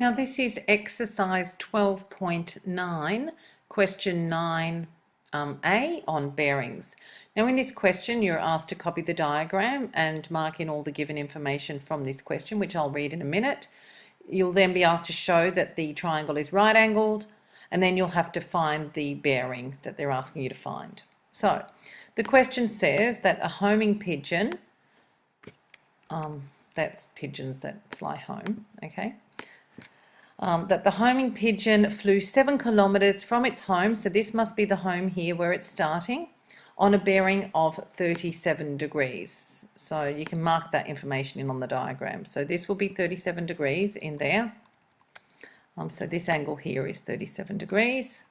Now this is exercise 12.9, question 9A on bearings. Now in this question you're asked to copy the diagram and mark in all the given information from this question, which I'll read in a minute. You'll then be asked to show that the triangle is right angled, and then you'll have to find the bearing that they're asking you to find. So the question says that a homing pigeon, that's pigeons that fly home, okay? That the homing pigeon flew 7 kilometres from its home, so this must be the home here where it's starting, on a bearing of 37 degrees. So you can mark that information in on the diagram. So this will be 37 degrees in there. So this angle here is 37 degrees.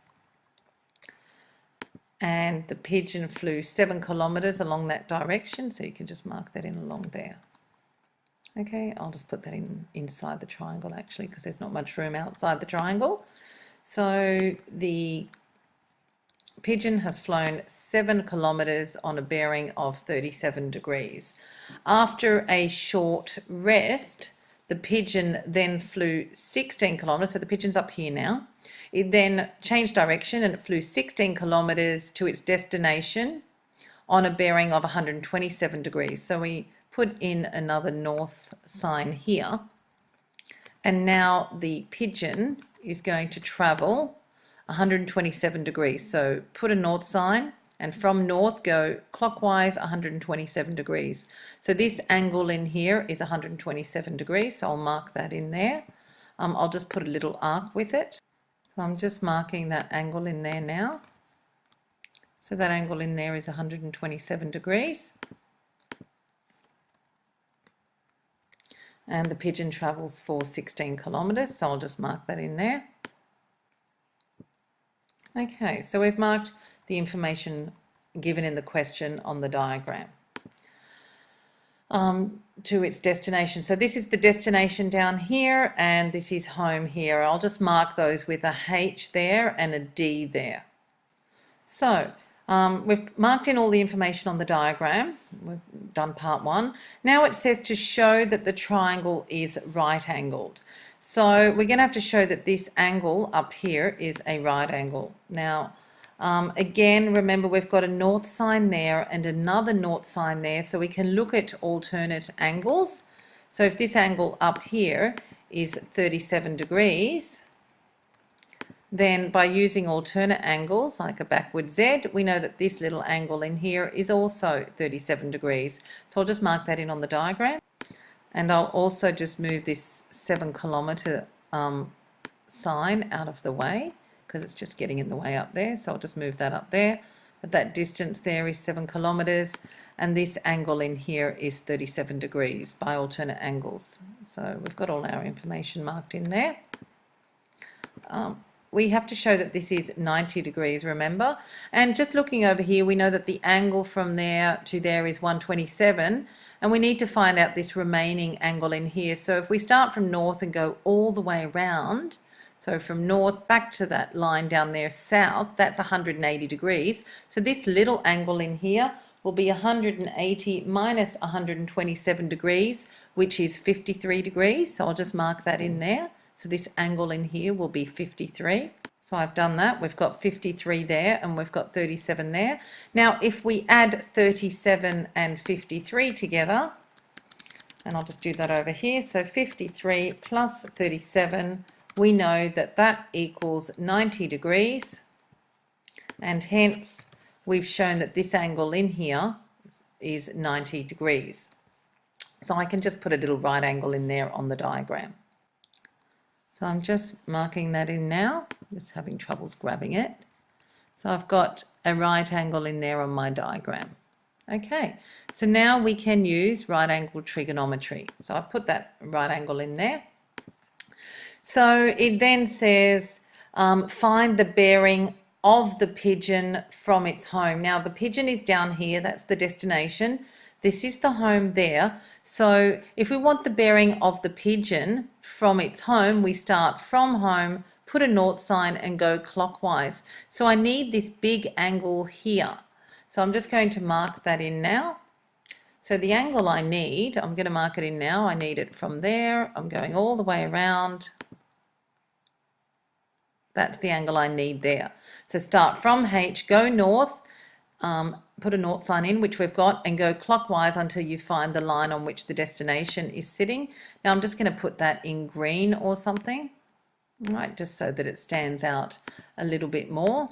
And the pigeon flew 7 kilometres along that direction, so you can just mark that in along there. Okay, I'll just put that inside the triangle actually, because there's not much room outside the triangle. So the pigeon has flown 7 kilometres on a bearing of 37 degrees. After a short rest, the pigeon then flew 16 kilometres, so the pigeon's up here now. It then changed direction and it flew 16 kilometres to its destination on a bearing of 127 degrees. So we put in another north sign here, and now the pigeon is going to travel 127 degrees. So put a north sign, and from north go clockwise 127 degrees. So this angle in here is 127 degrees, so I'll mark that in there. I'll just put a little arc with it. So I'm just marking that angle in there now. So that angle in there is 127 degrees. And the pigeon travels for 16 kilometres, so I'll just mark that in there. Okay, so we've marked the information given in the question on the diagram to its destination. So this is the destination down here, and this is home here. I'll just mark those with a H there and a D there. So we've marked in all the information on the diagram. We've done part 1. Now it says to show that the triangle is right angled. So we're going to have to show that this angle up here is a right angle. Now again, remember we've got a north sign there and another north sign there, so we can look at alternate angles. So if this angle up here is 37 degrees, then by using alternate angles like a backward Z, we know that this little angle in here is also 37 degrees. So I'll just mark that in on the diagram, and I'll also just move this 7 kilometre sign out of the way, because it's just getting in the way up there. So I'll just move that up there. But that distance there is 7 kilometres, and this angle in here is 37 degrees by alternate angles. So we've got all our information marked in there. We have to show that this is 90 degrees, remember? And just looking over here, we know that the angle from there to there is 127, and we need to find out this remaining angle in here. So if we start from north and go all the way around, so from north back to that line down there south, that's 180 degrees. So this little angle in here will be 180 minus 127 degrees, which is 53 degrees. So I'll just mark that in there. So this angle in here will be 53. So I've done that. We've got 53 there and we've got 37 there. Now if we add 37 and 53 together, and I'll just do that over here. So 53 plus 37, we know that that equals 90 degrees. And hence we've shown that this angle in here is 90 degrees. So I can just put a little right angle in there on the diagram. So I'm just marking that in now, just having troubles grabbing it. So I've got a right angle in there on my diagram. Okay, so now we can use right angle trigonometry. So I've put that right angle in there. So it then says find the bearing of the pigeon from its home. Now the pigeon is down here, that's the destination. This is the home there. So if we want the bearing of the pigeon from its home, we start from home, put a north sign and go clockwise. So I need this big angle here. So I'm just going to mark that in now. So the angle I need, I'm going to mark it in now. I need it from there. I'm going all the way around That's the angle I need there. So start from H, go north, put a naught sign in, which we've got, and go clockwise until you find the line on which the destination is sitting. Now I'm just going to put that in green or something, right, just so that it stands out a little bit more.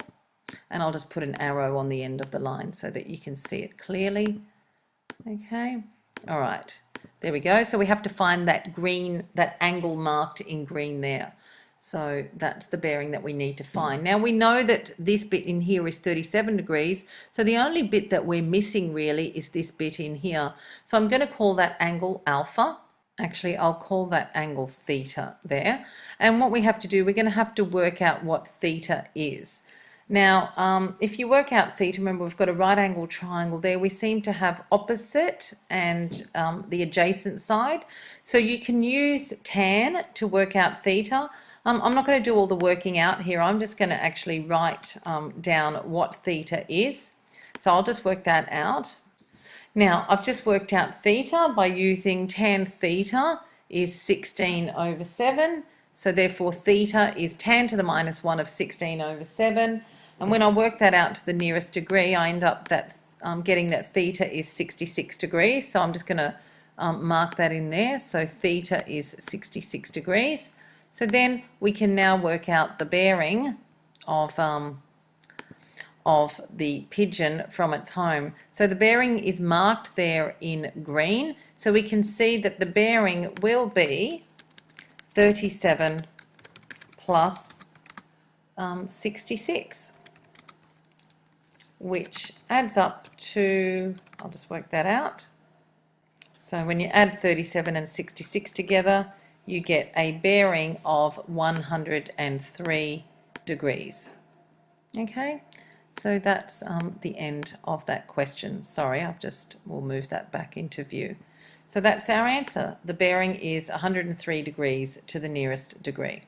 And I'll just put an arrow on the end of the line so that you can see it clearly. Okay, all right, there we go. So we have to find that green, that angle marked in green there. So that's the bearing that we need to find. Now we know that this bit in here is 37 degrees. So the only bit that we're missing really is this bit in here. So I'm going to call that angle alpha. Actually, I'll call that angle theta there. And what we have to do, we're going to have to work out what theta is. Now, if you work out theta, remember we've got a right angle triangle there. We seem to have opposite and the adjacent side. So you can use tan to work out theta. I'm not going to do all the working out here. I'm just going to actually write down what theta is. So I'll just work that out. Now, I've just worked out theta by using tan theta is 16/7. So therefore theta is tan to the -1 of 16/7. And when I work that out to the nearest degree, I end up that getting that theta is 66 degrees. So I'm just going to mark that in there. So theta is 66 degrees. So then we can now work out the bearing of the pigeon from its home. So the bearing is marked there in green. So we can see that the bearing will be 37 plus 66, which adds up to, I'll just work that out. So when you add 37 and 66 together, you get a bearing of 103 degrees. Okay, so that's the end of that question. Sorry, we'll move that back into view. So that's our answer. The bearing is 103 degrees to the nearest degree.